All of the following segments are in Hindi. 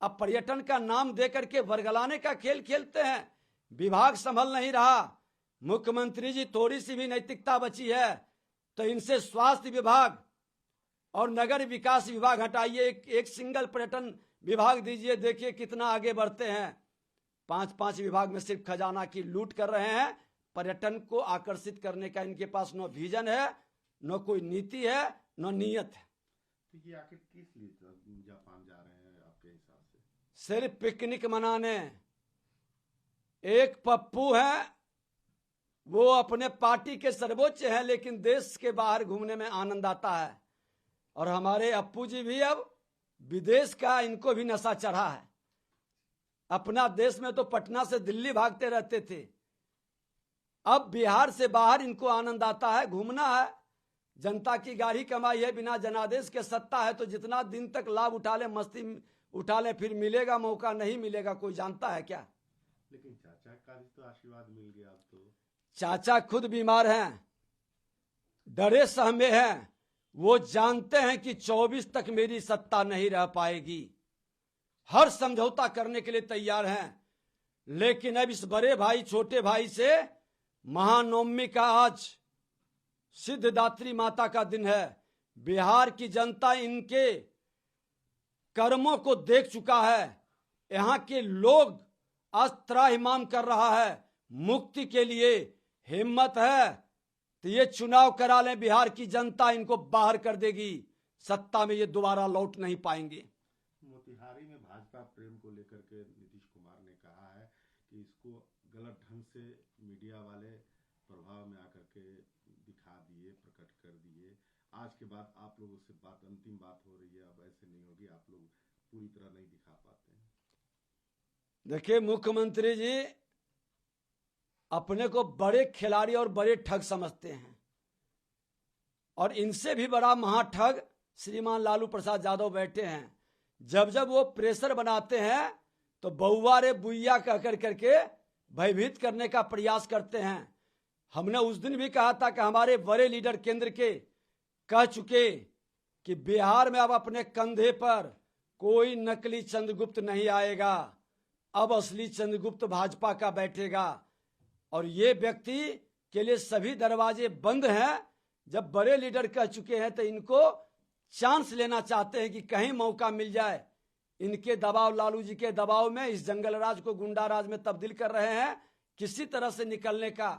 अब पर्यटन का नाम देकर के वर्गलाने का खेल खेलते हैं। विभाग संभल नहीं रहा। मुख्यमंत्री जी थोड़ी सी भी नैतिकता बची है तो इनसे स्वास्थ्य विभाग और नगर विकास विभाग हटाइए, एक सिंगल पर्यटन विभाग दीजिए, देखिए कितना आगे बढ़ते हैं। 5-5 विभाग में सिर्फ खजाना की लूट कर रहे हैं। पर्यटन को आकर्षित करने का इनके पास न विजन है, न कोई नीति है, न नियत है। तो ये आखिर किस लिए जापान जा रहे हैं आपके हिसाब से? सिर्फ पिकनिक मनाने। एक पप्पू है, वो अपने पार्टी के सर्वोच्च हैं, लेकिन देश के बाहर घूमने में आनंद आता है। और हमारे अप्पू जी भी अब विदेश का इनको भी नशा चढ़ा है। अपना देश में तो पटना से दिल्ली भागते रहते थे, अब बिहार से बाहर इनको आनंद आता है, घूमना है। जनता की गाड़ी कमाई है, बिना जनादेश के सत्ता है, तो जितना दिन तक लाभ उठा ले, मस्ती उठा ले, फिर मिलेगा मौका नहीं मिलेगा कोई जानता है क्या? लेकिन चाचा का भी तो आशीर्वाद मिल गया अब तो। चाचा खुद बीमार हैं, डरे सहमे हैं। वो जानते हैं कि 24 तक मेरी सत्ता नहीं रह पाएगी, हर समझौता करने के लिए तैयार हैं। लेकिन अब इस बड़े भाई छोटे भाई से महानवमी का आज सिद्धदात्री माता का दिन है। बिहार की जनता इनके कर्मों को देख चुका है। यहाँ के लोग आज त्राहिमाम कर रहा है मुक्ति के लिए। हिम्मत है तो ये चुनाव करा लें, बिहार की जनता इनको बाहर कर देगी, सत्ता में ये दोबारा लौट नहीं पाएंगे। मोतिहारी में भाजपा प्रेम को लेकर के नीतीश कुमार ने कहा है कि इसको गलत ढंग से मीडिया वाले प्रभाव में आकर के दिखा दिए, प्रकट कर दिए। आज के बाद आप लोगों से बात, अंतिम बात हो रही है, अब ऐसे नहीं होगी, आप लोग पूरी तरह नहीं दिखा पाते हैं। देखिए, मुख्यमंत्री जी अपने को बड़े खिलाड़ी और बड़े ठग समझते हैं, और इनसे भी बड़ा महाठग श्रीमान लालू प्रसाद यादव बैठे हैं। जब जब वो प्रेशर बनाते हैं तो बउआ रे बुइया कह करके भयभीत करने का प्रयास करते हैं। हमने उस दिन भी कहा था कि हमारे बड़े लीडर केंद्र के कह चुके कि बिहार में अब अपने कंधे पर कोई नकली चंद्रगुप्त नहीं आएगा, अब असली चंद्रगुप्त भाजपा का बैठेगा। और ये व्यक्ति के लिए सभी दरवाजे बंद हैं। जब बड़े लीडर कह चुके हैं तो इनको चांस लेना चाहते हैं कि कहीं मौका मिल जाए। इनके दबाव, लालू जी के दबाव में इस जंगल राज को गुंडा राज में तब्दील कर रहे हैं किसी तरह से निकलने का।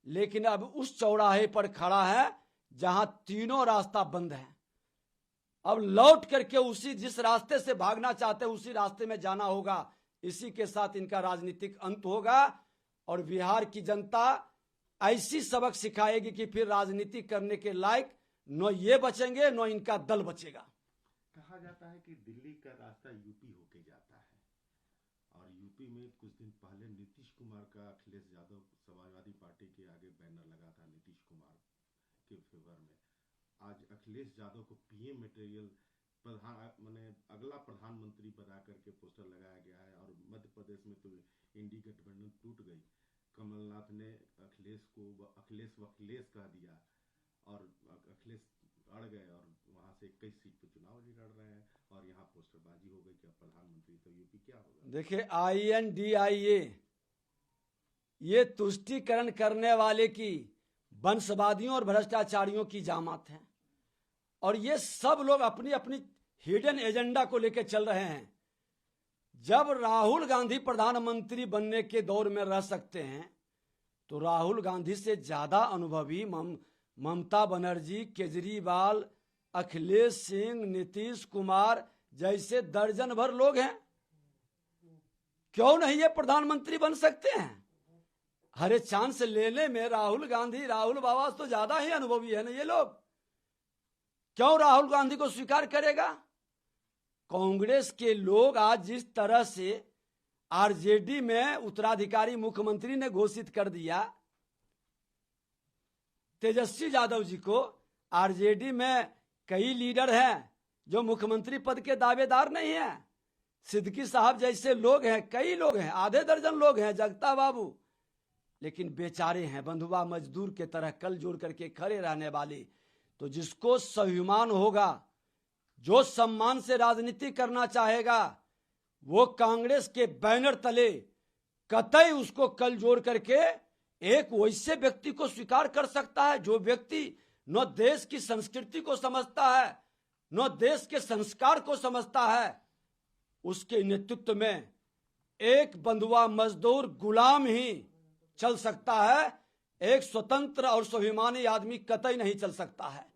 लेकिन अब उस चौराहे पर खड़ा है जहां तीनों रास्ता बंद है। अब लौट करके उसी जिस रास्ते से भागना चाहते हैं उसी रास्ते में जाना होगा। इसी के साथ इनका राजनीतिक अंत होगा और बिहार की जनता ऐसी सबक सिखाएगी कि फिर राजनीति करने के लायक न ये बचेंगे न इनका दल बचेगा। कहा जाता है कि दिल्ली का रास्ता यूपी होके जाता है, और यूपी में कुछ दिन पहले नीतीश कुमार का अखिलेश यादव समाजवादी पार्टी के आगे बैनर लगा था नीतीश कुमार के फेवर में। आज अखिलेश यादव को पीएम मटेरियल माने अगला प्रधानमंत्री बना करके पोस्टर लगाया गया है। और मध्य प्रदेश में तो इंडी गठबंधन टूट गई। कमलनाथ ने अखिलेश को अखिलेश कह दिया और अखिलेश अड़ गए और वहां से 21 सीट पे चुनाव लड़ रहे हैं, और यहाँ पोस्टरबाजी हो गई कि अब प्रधानमंत्री तो यूपी क्या होगा। देखिए, INDIA ये तुष्टीकरण करने वाले की वंशवादियों और भ्रष्टाचारियों की जामात है, और ये सब लोग अपनी अपनी हिडन एजेंडा को लेकर चल रहे हैं। जब राहुल गांधी प्रधानमंत्री बनने के दौर में रह सकते हैं तो राहुल गांधी से ज्यादा अनुभवी ममता बनर्जी, केजरीवाल, अखिलेश सिंह, नीतीश कुमार जैसे दर्जन भर लोग हैं। क्यों नहीं ये प्रधानमंत्री बन सकते हैं? हरे चांस लेने में राहुल गांधी, राहुल बाबा तो ज्यादा ही अनुभवी है ना ये लोग। क्यों राहुल गांधी को स्वीकार करेगा? कांग्रेस के लोग आज जिस तरह से आरजेडी में उत्तराधिकारी मुख्यमंत्री ने घोषित कर दिया तेजस्वी यादव जी को, आरजेडी में कई लीडर हैं जो मुख्यमंत्री पद के दावेदार नहीं हैं। सिद्दीकी साहब जैसे लोग हैं, कई लोग हैं, आधे दर्जन लोग हैं, जगता बाबू, लेकिन बेचारे हैं, बंधुआ मजदूर के तरह कल जोड़ करके खड़े रहने वाले। तो जिसको स्वाभिमान होगा, जो सम्मान से राजनीति करना चाहेगा, वो कांग्रेस के बैनर तले कतई उसको कल जोड़ करके एक वैसे व्यक्ति को स्वीकार कर सकता है जो व्यक्ति न देश की संस्कृति को समझता है न देश के संस्कार को समझता है। उसके नेतृत्व में एक बंधुआ मजदूर गुलाम ही चल सकता है, एक स्वतंत्र और स्वाभिमानी आदमी कतई नहीं चल सकता है।